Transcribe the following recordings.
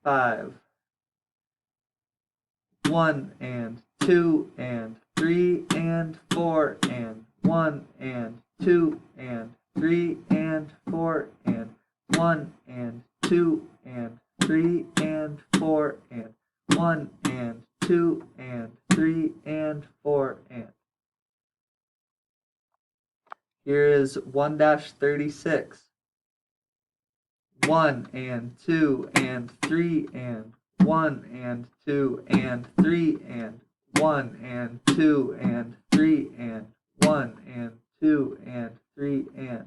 5. 1 and 2 and 3 and 4 and 1 and 2 and 3 and 4 and 1 and 2 and 3 and 4 and 1 and 2 and 3 and 4 and. Here is 1-36. 1 and 2 and 3 and 1 and 2 and 3 and 1 and 2 and 3 and 1 and 2 and 3 and.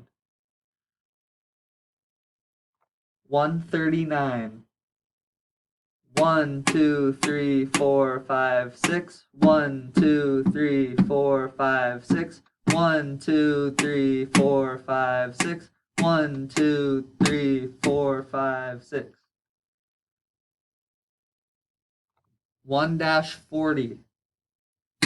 139. 1 2 3 4 5 6. 1 2 3 4 5 6. 1 2 3 4 5 6. 1 2 3 4 5 6. 1-40.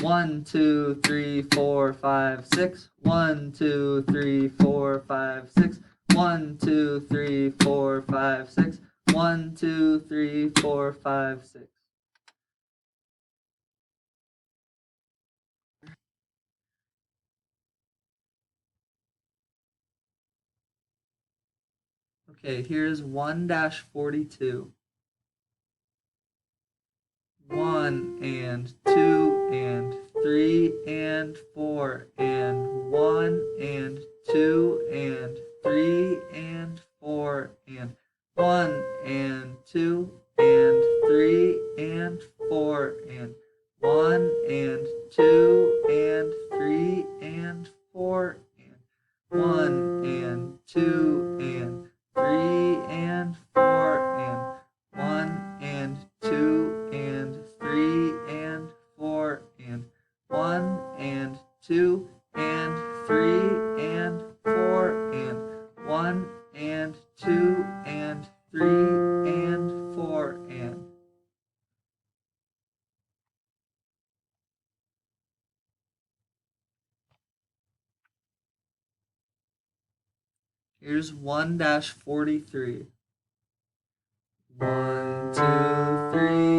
1 2 3 4 5 6. 1 2 3 4 5 6. 1 2 3 4 5 6. 1 2 3 4 5 6. Okay, here's 1-42. 1 and 2 and 3 and 4 and 1 and 2 and 3 and 4 and 1 and 2 and 3 and 4 and 1 and 2 and 3 and 4 and 1 and 2 and 3 and 4 and 1 and 2 and 3 and 4 and 1 and 2 and 3 and 4 and 1 and 2 and 3 and 4 and. Here's 1-43. 1 2 3